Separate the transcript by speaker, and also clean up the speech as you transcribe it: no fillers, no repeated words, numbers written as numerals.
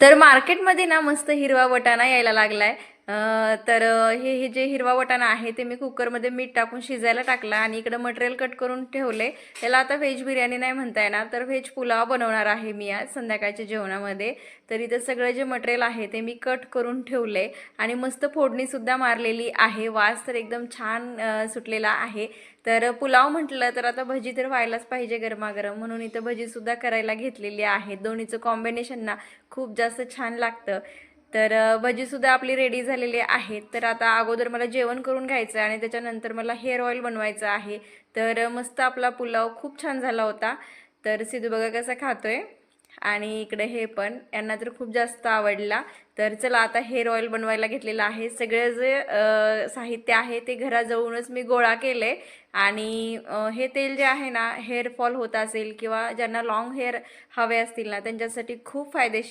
Speaker 1: तर मार्केटमध्ये ना मस्त हिरवा वाटाणा यायला लागलाय. तर हे जे हिरवा वाटाणा आहे ते मी कुकरमध्ये मीठ टाकून शिजायला टाकला आणि इकडं मटेरियल कट करून ठेवले. त्याला आता व्हेज बिर्याणी नाही म्हणता येणार, तर व्हेज पुलाव बनवणार आहे मी आज संध्याकाळच्या जेवणामध्ये. तर इथं सगळं जे मटेरियल आहे ते मी कट करून ठेवले आणि मस्त फोडणीसुद्धा मारलेली आहे. वास तर एकदम छान सुटलेला आहे. तर पुलाव म्हटलं तर आता भजी तर व्हायलाच पाहिजे गरमागरम, म्हणून इथं भजीसुद्धा करायला घेतलेली आहे. दोन्हीचं कॉम्बिनेशन ना खूप जास्त छान लागतं. तर भजीसुद्धा आपली रेडी झालेली आहेत. तर आता अगोदर मला जेवण करून घ्यायचं आहे आणि त्याच्यानंतर मला हेअर ऑइल बनवायचं आहे. तर मस्त आपला पुलाव खूप छान झाला होता. तर सिद्धू बघा कसा खातोय आणि इकडे हे पण यांना तर खूप जास्त आवडला. तर चला आता हेअर ऑइल बनवायला घेतलेलं आहे. सगळं जे साहित्य आहे ते घराजवळूनच मी गोळा केले आणि हे तेल जे आहे ना हेअर फॉल होत असेल किंवा ज्यांना लॉंग हेअर हवे असतील ना त्यांच्यासाठी खूप फायदेशीर